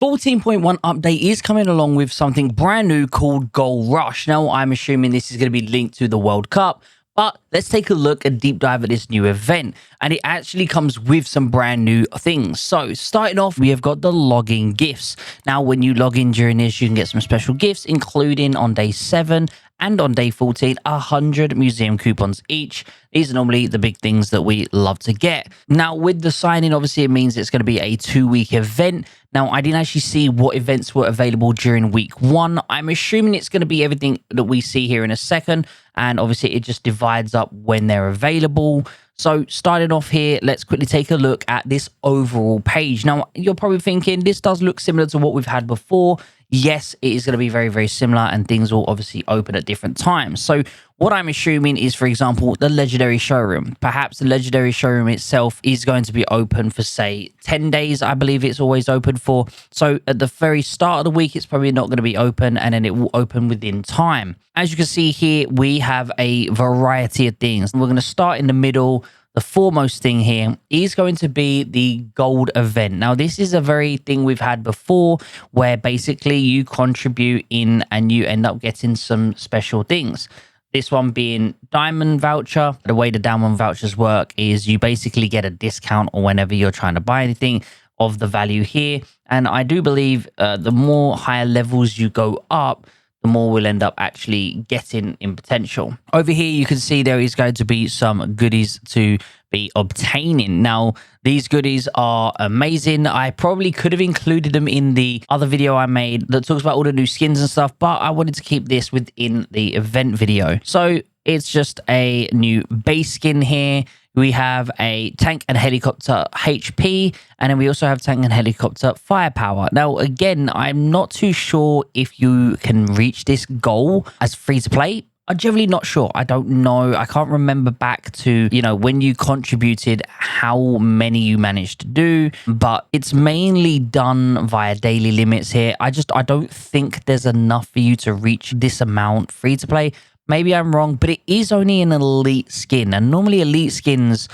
14.1 update is coming along with something brand new called Goal Rush. Now, I'm assuming this is going to be linked to the World Cup, but let's take a look, a deep dive at this new event. And it actually comes with some brand new things. So starting off, we have got the login gifts. Now, when you log in during this, you can get some special gifts, including on day 7 and on day 14, 100 museum coupons each. These are normally the big things that we love to get. Now, with the sign-in, obviously, it means it's going to be a 2-week event. Now, I didn't actually see what events were available during week 1. I'm assuming it's going to be everything that we see here in a second. And obviously, it just divides up when they're available. So starting off here, let's quickly take a look at this overall page. Now, you're probably thinking this does look similar to what we've had before. Yes, it is going to be very, very similar, and things will obviously open at different times. So what I'm assuming is, for example, the Legendary Showroom. Perhaps the Legendary Showroom itself is going to be open for, say, 10 days. I believe it's always open for. So at the very start of the week, it's probably not going to be open, and then it will open within time. As you can see here, we have a variety of things. We're going to start in the middle. The foremost thing here is going to be the gold event. Now, this is a very thing we've had before where basically you contribute in and you end up getting some special things. This one being diamond voucher. The way the diamond vouchers work is you basically get a discount or whenever you're trying to buy anything of the value here. And I do believe the more higher levels you go up, the more we'll end up actually getting in potential. Over here, you can see there is going to be some goodies to be obtaining. Now, these goodies are amazing. I probably could have included them in the other video I made that talks about all the new skins and stuff, but I wanted to keep this within the event video. So it's just a new base skin here. We have a tank and helicopter HP, and then we also have tank and helicopter firepower. Now, again, I'm not too sure if you can reach this goal as free to play. I'm generally not sure. I don't know. I can't remember back to, when you contributed, how many you managed to do, but it's mainly done via daily limits here. I don't think there's enough for you to reach this amount free to play. Maybe I'm wrong, but it is only an elite skin. And normally elite skins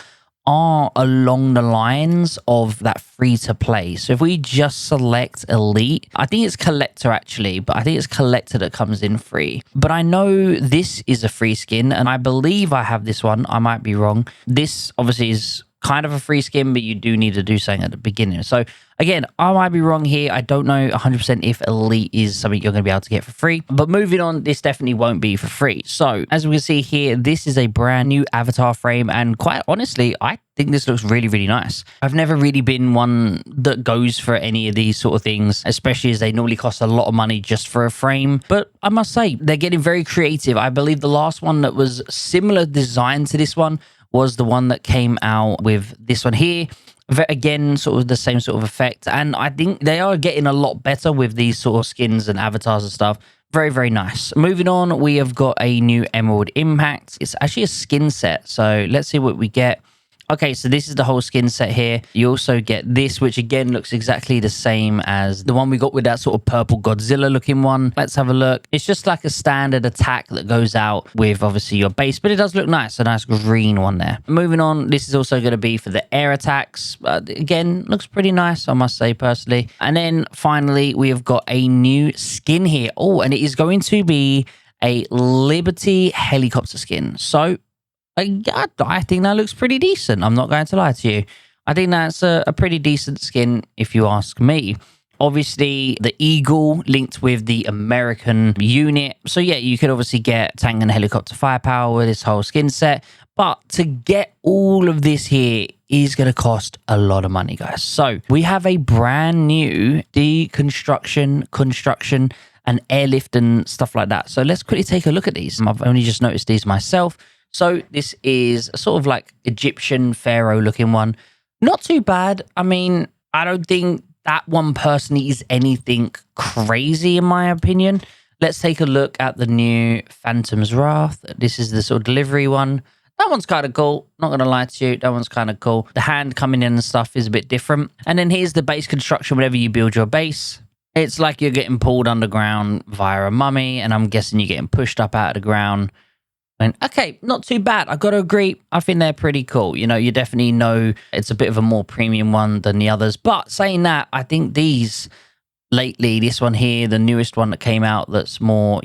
are along the lines of that free to play. So if we just select elite, I think it's collector actually, but I think it's collector that comes in free. But I know this is a free skin and I believe I have this one. I might be wrong. This obviously is kind of a free skin, but you do need to do something at the beginning. So again, I might be wrong here. I don't know 100% if elite is something you're going to be able to get for free, but moving on, this definitely won't be for free. So as we can see here, this is a brand new avatar frame. And quite honestly, I think this looks really, really nice. I've never really been one that goes for any of these sort of things, especially as they normally cost a lot of money just for a frame. But I must say, they're getting very creative. I believe the last one that was similar design to this one was the one that came out with this one here. Again, sort of the same sort of effect. And I think they are getting a lot better with these sort of skins and avatars and stuff. Very, very nice. Moving on, we have got a new Emerald Impact. It's actually a skin set. So let's see what we get. Okay, so this is the whole skin set here. You also get this, which again looks exactly the same as the one we got with that sort of purple Godzilla looking one. Let's have a look. It's just like a standard attack that goes out with obviously your base, but it does look nice. A nice green one there. Moving on, this is also going to be for the air attacks. Again, looks pretty nice, I must say personally. And then finally, we have got a new skin here. Oh, and it is going to be a Liberty helicopter skin. So I think that looks pretty decent. I'm not going to lie to you. I think that's a pretty decent skin, if you ask me. Obviously, the Eagle linked with the American unit. So yeah, you could obviously get tank and helicopter firepower with this whole skin set. But to get all of this here is going to cost a lot of money, guys. So we have a brand new deconstruction, construction, and airlift and stuff like that. So let's quickly take a look at these. I've only just noticed these myself. So this is a sort of like Egyptian pharaoh looking one. Not too bad. I mean, I don't think that one personally is anything crazy in my opinion. Let's take a look at the new Phantom's Wrath. This is the sort of delivery one. That one's kind of cool. Not going to lie to you. That one's kind of cool. The hand coming in and stuff is a bit different. And then here's the base construction whenever you build your base. It's like you're getting pulled underground via a mummy. And I'm guessing you're getting pushed up out of the ground. And okay, not too bad. I've got to agree. I think they're pretty cool. You definitely know it's a bit of a more premium one than the others. But saying that, I think these lately, this one here, the newest one that came out that's more,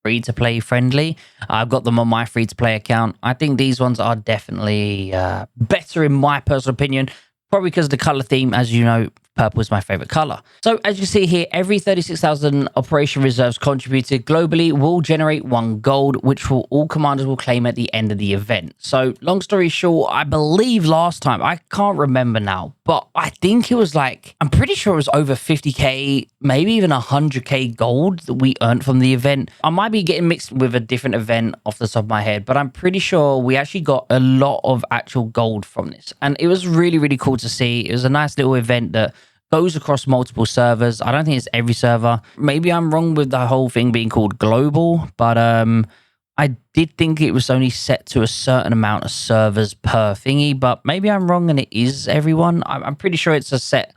free to play friendly. I've got them on my free to play account. I think these ones are definitely better in my personal opinion, probably because of the color theme. As you know, purple is my favorite color. So as you see here, every 36,000 operation reserves contributed globally will generate 1 gold, which all commanders will claim at the end of the event. So long story short, I believe last time, I can't remember now, but I think it was like, I'm pretty sure it was over 50k, maybe even 100k gold that we earned from the event. I might be getting mixed with a different event off the top of my head, but I'm pretty sure we actually got a lot of actual gold from this. And it was really, really cool to see. It was a nice little event that goes across multiple servers. I don't think it's every server. Maybe I'm wrong with the whole thing being called global, but I did think it was only set to a certain amount of servers per thingy, but maybe I'm wrong and it is everyone. I'm pretty sure it's a set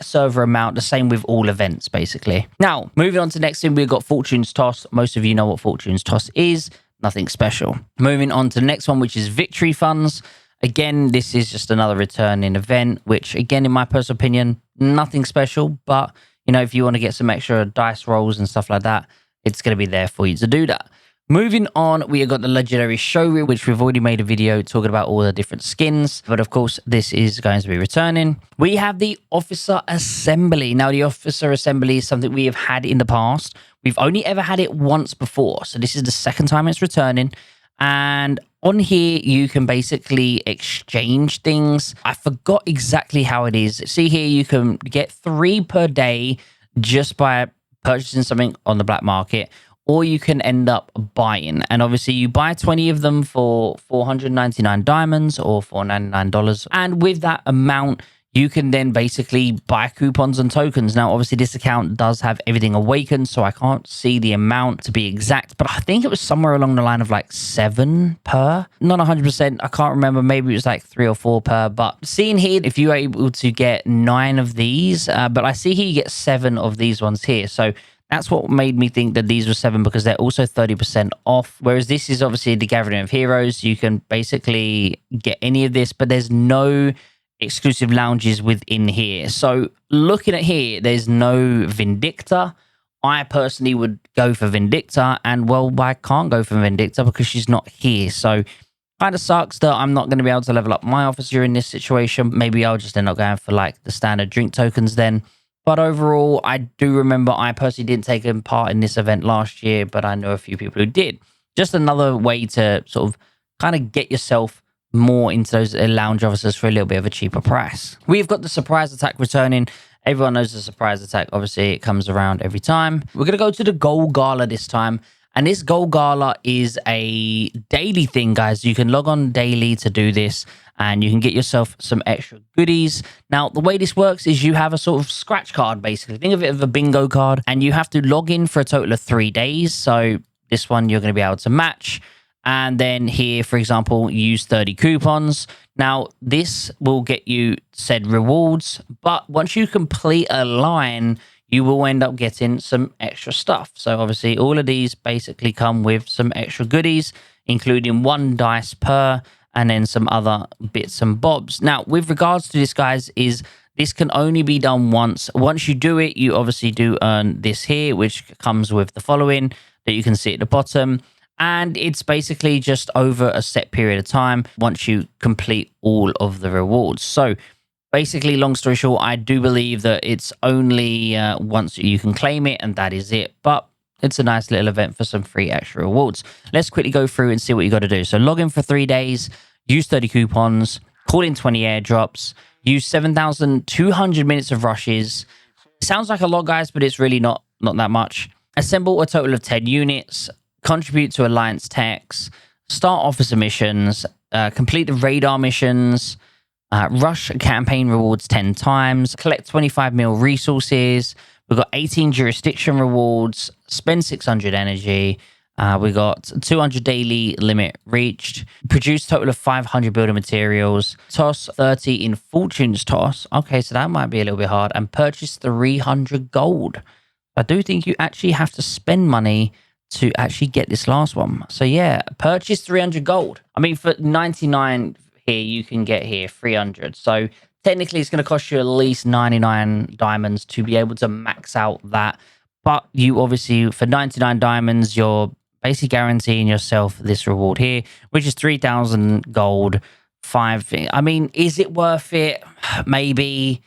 server amount, the same with all events, basically. Now, moving on to the next thing, we've got Fortune's Toss. Most of you know what Fortune's Toss is. Nothing special. Moving on to the next one, which is Victory Funds. Again, this is just another returning event, which, again, in my personal opinion, nothing special. But, if you want to get some extra dice rolls and stuff like that, it's going to be there for you to do that. Moving on, we have got the Legendary Showreel, which we've already made a video talking about all the different skins. But, of course, this is going to be returning. We have the Officer Assembly. Now, the Officer Assembly is something we have had in the past. We've only ever had it once before. So this is the second time it's returning. And on here, you can basically exchange things. I forgot exactly how it is. See here, you can get 3 per day just by purchasing something on the black market, or you can end up buying. And obviously, you buy 20 of them for 499 diamonds or $499. And with that amount, you can then basically buy coupons and tokens. Now, obviously, this account does have everything awakened, so I can't see the amount to be exact, but I think it was somewhere along the line of like 7 per. Not 100%. I can't remember. Maybe it was like 3 or 4 per. But seeing here, if you are able to get 9 of these, but I see here you get 7 of these ones here. So that's what made me think that these were 7, because they're also 30% off. Whereas this is obviously the Gathering of Heroes. You can basically get any of this, but there's no exclusive lounges within here. So looking at here, there's no Vindicta. I personally would go for Vindicta, and well, I can't go for Vindicta because she's not here. So kind of sucks that I'm not going to be able to level up my officer in this situation. Maybe I'll just end up going for like the standard drink tokens then. But overall, I do remember I personally didn't take part in this event last year, but I know a few people who did. Just another way to sort of kind of get yourself more into those lounge officers for a little bit of a cheaper price. We've got the surprise attack returning. Everyone knows the surprise attack. Obviously, it comes around every time. We're going to go to the Gold Gala this time. And this Gold Gala is a daily thing, guys. You can log on daily to do this, and you can get yourself some extra goodies. Now, the way this works is you have a sort of scratch card, basically. Think of it as a bingo card, and you have to log in for a total of 3 days. So this one, you're going to be able to match. And then here, for example, use 30 coupons. Now, this will get you said rewards, but once you complete a line, you will end up getting some extra stuff. So obviously, all of these basically come with some extra goodies, including 1 dice per, and then some other bits and bobs. Now, with regards to this, guys, is this can only be done once. Once you do it, you obviously do earn this here, which comes with the following that you can see at the bottom. And it's basically just over a set period of time once you complete all of the rewards. So basically, long story short, I do believe that it's only once you can claim it, and that is it. But it's a nice little event for some free extra rewards. Let's quickly go through and see what you got to do. So log in for 3 days, use 30 coupons, call in 20 airdrops, use 7,200 minutes of rushes. It sounds like a lot, guys, but it's really not that much. Assemble a total of 10 units. Contribute to Alliance techs, start officer missions, complete the radar missions, rush campaign rewards 10 times, collect 25 mil resources. We've got 18 jurisdiction rewards, spend 600 energy. We got 200 daily limit reached, produce total of 500 building materials, toss 30 in Fortune's Toss. Okay, so that might be a little bit hard, and purchase 300 gold. I do think you actually have to spend money to actually get this last one. So yeah, purchase 300 gold. I mean, for 99 here, you can get here 300. So Technically, it's going to cost you at least 99 diamonds to be able to max out that. But you obviously, for 99 diamonds, you're basically guaranteeing yourself this reward here, which is 3,000 gold, five. I mean, is it worth it? Maybe.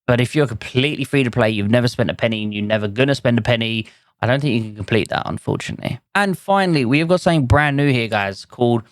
But if you're completely free to play, you've never spent a penny and you're never going to spend a penny, I don't think you can complete that, unfortunately. And finally, we have got something brand new here, guys, called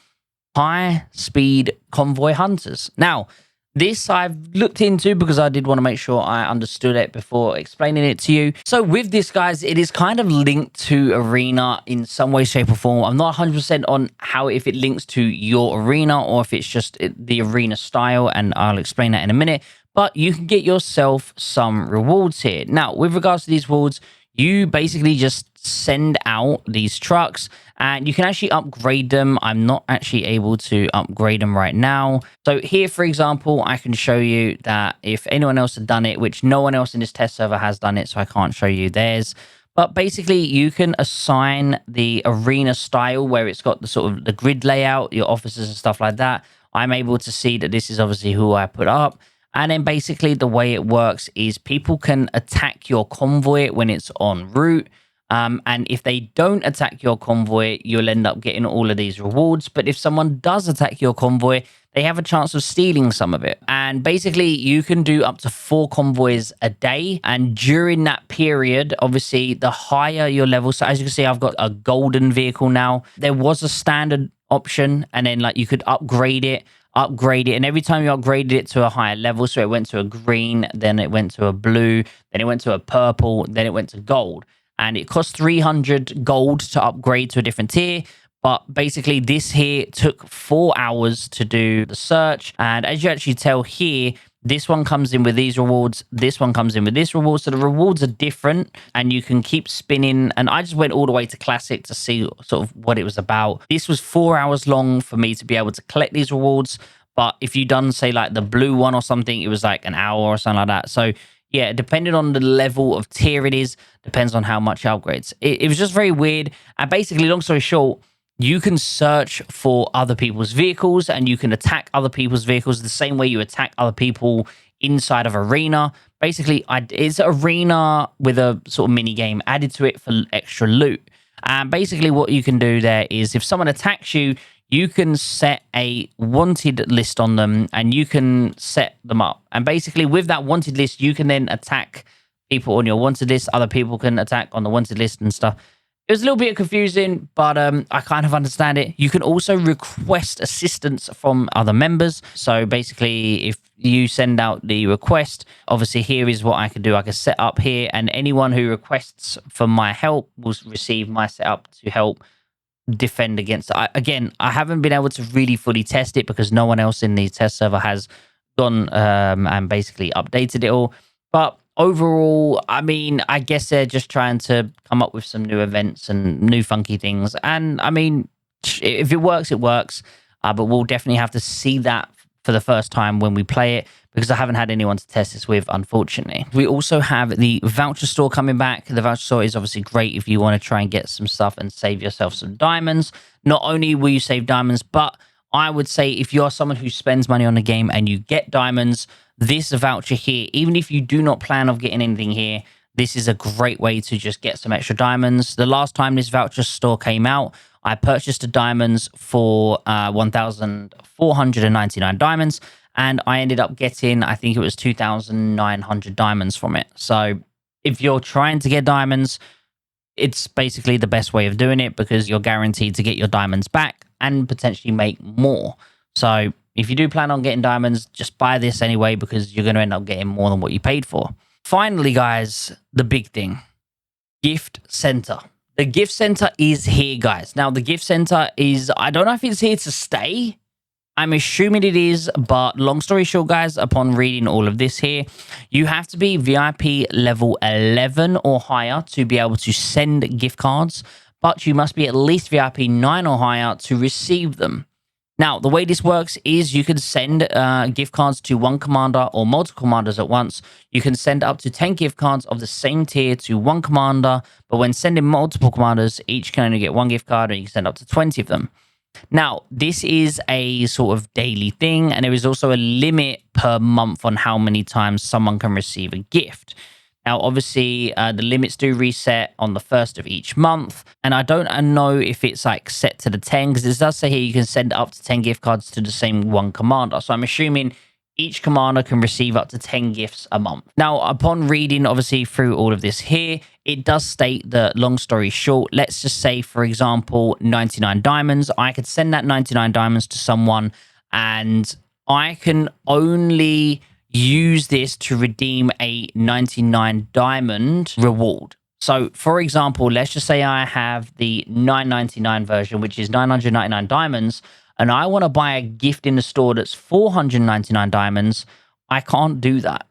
High Speed Convoy Hunters. Now, this I've looked into because I did want to make sure I understood it before explaining it to you. So with this, guys, it is kind of linked to Arena in some way, shape or form. I'm not 100% on how, if it links to your Arena or if it's just the Arena style, and I'll explain that in a minute. But you can get yourself some rewards here. Now, with regards to these rewards, you basically just send out these trucks and you can actually upgrade them. I'm not actually able to upgrade them right now. So here, for example, I can show you that if anyone else had done it, which no one else in this test server has done it, so I can't show you theirs. But basically, you can assign the arena style where it's got the sort of the grid layout, your officers and stuff like that. I'm able to see that this is obviously who I put up. And then basically the way it works is people can attack your convoy when it's en route. And if they don't attack your convoy, you'll end up getting all of these rewards. But if someone does attack your convoy, they have a chance of stealing some of it. And basically, you can do up to 4 convoys a day. And during that period, obviously, the higher your level. So as you can see, I've got a golden vehicle now. There was a standard option, and then like you could upgrade it. And every time you upgraded it to a higher level, so it went to a green, then it went to a blue, then it went to a purple, then it went to gold. And it cost 300 gold to upgrade to a different tier. But basically, this here took 4 hours to do the search. And as you actually tell here, this one comes in with these rewards. This one comes in with this reward. So the rewards are different and you can keep spinning. And I just went all the way to classic to see sort of what it was about. This was 4 hours long for me to be able to collect these rewards. But if you done, say, like the blue one or something, it was like an hour or something like that. So yeah, depending on the level of tier it is, depends on how much upgrades. It was just very weird. And basically, long story short, you can search for other people's vehicles and you can attack other people's vehicles the same way you attack other people inside of Arena. Basically, it's Arena with a sort of mini game added to it for extra loot. And basically what you can do there is if someone attacks you, you can set a wanted list on them and you can set them up. And basically with that wanted list, you can then attack people on your wanted list. Other people can attack on the wanted list and stuff. It was a little bit confusing, but I kind of understand it. You can also request assistance from other members. So basically, if you send out the request, obviously here is what I can do. I can set up here, and anyone who requests for my help will receive my setup to help defend against. Again, I haven't been able to really fully test it because no one else in the test server has gone and basically updated it all. But overall, I mean, I guess they're just trying to come up with some new events and new funky things. And I mean, if it works, it works. But we'll definitely have to see that for the first time when we play it because I haven't had anyone to test this with, unfortunately. We also have the voucher store coming back. The voucher store is obviously great if you want to try and get some stuff and save yourself some diamonds. Not only will you save diamonds, but I would say if you're someone who spends money on the game and you get diamonds, this voucher here, even if you do not plan on getting anything here, this is a great way to just get some extra diamonds. The last time this voucher store came out, I purchased the diamonds for 1,499 diamonds, and I ended up getting, I think it was 2,900 diamonds from it. So if you're trying to get diamonds, it's basically the best way of doing it because you're guaranteed to get your diamonds back and potentially make more. So if you do plan on getting diamonds, just buy this anyway because you're going to end up getting more than what you paid for. Finally, guys, the big thing, gift center. The gift center is here, guys. Now, the gift center is, I don't know if it's here to stay. I'm assuming it is, but long story short, guys, upon reading all of this here, you have to be VIP level 11 or higher to be able to send gift cards, but you must be at least VIP 9 or higher to receive them. Now, the way this works is you can send gift cards to one commander or multiple commanders at once. You can send up to 10 gift cards of the same tier to one commander, but when sending multiple commanders, each can only get one gift card, and you can send up to 20 of them. Now, this is a sort of daily thing, and there is also a limit per month on how many times someone can receive a gift. Now, obviously, the limits do reset on the first of each month, and I don't know if it's like set to the 10, because it does say here you can send up to 10 gift cards to the same one commander. So I'm assuming each commander can receive up to 10 gifts a month. Now, upon reading, obviously, through all of this here, it does state that, long story short, let's just say, for example, 99 diamonds. I could send that 99 diamonds to someone, and I can only use this to redeem a 99 diamond reward. So, for example, let's just say I have the 999 version, which is 999 diamonds, and I want to buy a gift in the store that's 499 diamonds. I can't do that.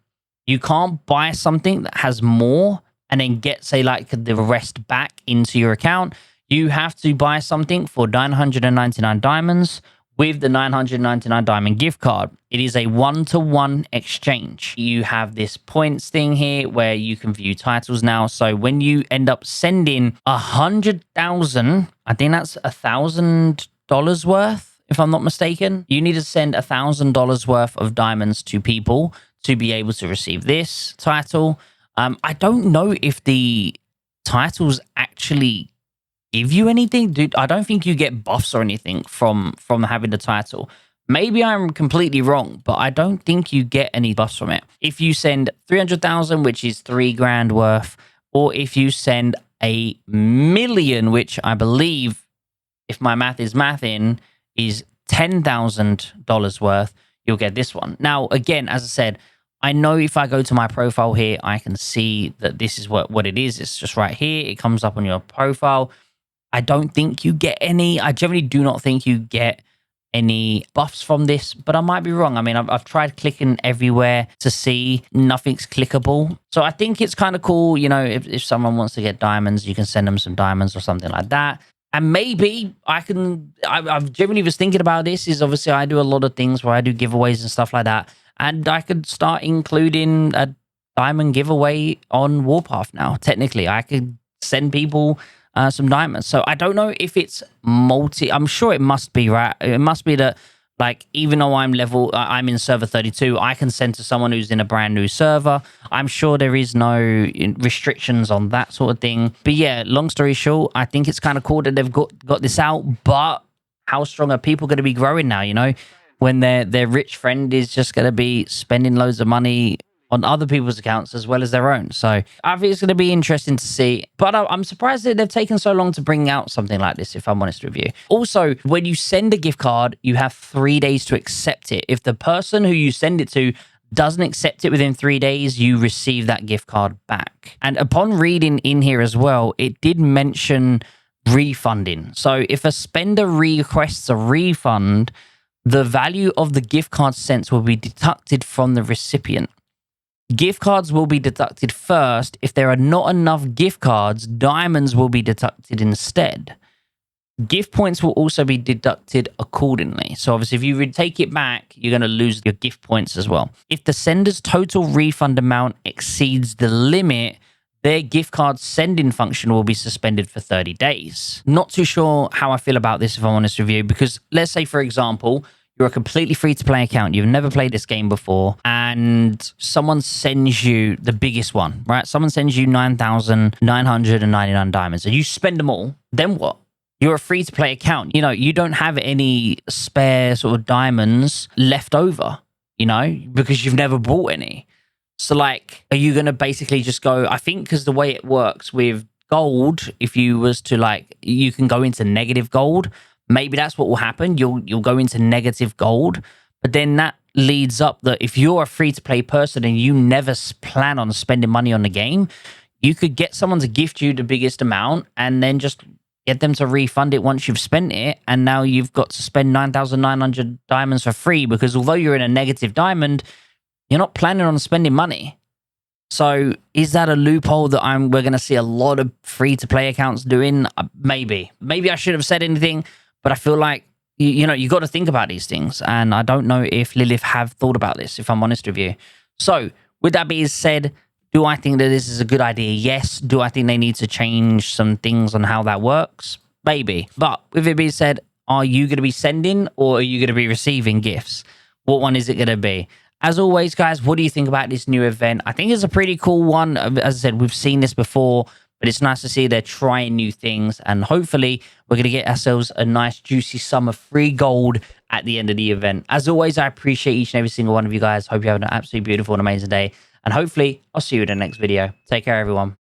You can't buy something that has more and then get, say, like the rest back into your account. You have to buy something for 999 diamonds with the 999 diamond gift card. It is a one-to-one exchange. You have this points thing here where you can view titles now. So when you end up sending 100,000, I think that's $1,000 worth, if I'm not mistaken. You need to send $1,000 worth of diamonds to people to be able to receive this title. I don't know if the titles actually give you anything. Dude, I don't think you get buffs or anything from having the title. Maybe I'm completely wrong, but I don't think you get any buffs from it. If you send 300,000, which is $3,000 worth, or if you send 1,000,000, which I believe, if my math is mathing, is $10,000 worth, you'll get this one. Now, again, as I said, I know if I go to my profile here, I can see that this is what it is. It's just right here. It comes up on your profile. I don't think you get any. I generally do not think you get any buffs from this, but I might be wrong. I mean, I've tried clicking everywhere to see. Nothing's clickable. So I think it's kind of cool. You know, if someone wants to get diamonds, you can send them some diamonds or something like that. And maybe I've generally was thinking about this, is obviously I do a lot of things where I do giveaways and stuff like that. And I could start including a diamond giveaway on Warpath now. Technically, I could send people some diamonds. So I don't know if it's I'm sure it must be, right? It must be that, like, even though I'm in server 32, I can send to someone who's in a brand new server. I'm sure there is no restrictions on that sort of thing. But yeah, long story short, I think it's kind of cool that they've got this out. But how strong are people going to be growing now, you know, when their rich friend is just going to be spending loads of money on other people's accounts as well as their own. So I think it's going to be interesting to see. But I'm surprised that they've taken so long to bring out something like this, if I'm honest with you. Also, when you send a gift card, you have 3 days to accept it. If the person who you send it to doesn't accept it within 3 days, you receive that gift card back. And upon reading in here as well, it did mention refunding. So if a spender requests a refund, the value of the gift card sent will be deducted from the recipient. Gift cards will be deducted first. If there are not enough gift cards, diamonds will be deducted instead. Gift points will also be deducted accordingly. So obviously, if you take it back, you're going to lose your gift points as well. If the sender's total refund amount exceeds the limit, their gift card sending function will be suspended for 30 days. Not too sure how I feel about this, if I'm honest with you, because let's say, for example, you're a completely free-to-play account. You've never played this game before, and someone sends you the biggest one, right? Someone sends you 9,999 diamonds, and you spend them all. Then what? You're a free-to-play account. You know, you don't have any spare sort of diamonds left over, you know, because you've never bought any. So, like, are you going to basically just go, I think because the way it works with gold, if you was to, like, you can go into negative gold. Maybe that's what will happen. You'll go into negative gold, but then that leads up that if you're a free-to-play person and you never plan on spending money on the game, you could get someone to gift you the biggest amount and then just get them to refund it once you've spent it, and now you've got to spend 9,900 diamonds for free, because although you're in a negative diamond, you're not planning on spending money. So is that a loophole that we're going to see a lot of free-to-play accounts doing? Maybe. Maybe I should have said anything. But I feel like, you know, you got to think about these things. And I don't know if Lilith have thought about this, if I'm honest with you. So with that being said, do I think that this is a good idea? Yes. Do I think they need to change some things on how that works? Maybe. But with it being said, Are you going to be sending or are you going to be receiving gifts? What one is it going to be? As always, guys, what do you think about this new event? I think it's a pretty cool one. As I said, we've seen this before, but it's nice to see they're trying new things. And hopefully, we're going to get ourselves a nice, juicy sum of free gold at the end of the event. As always, I appreciate each and every single one of you guys. Hope you have an absolutely beautiful and amazing day. And hopefully, I'll see you in the next video. Take care, everyone.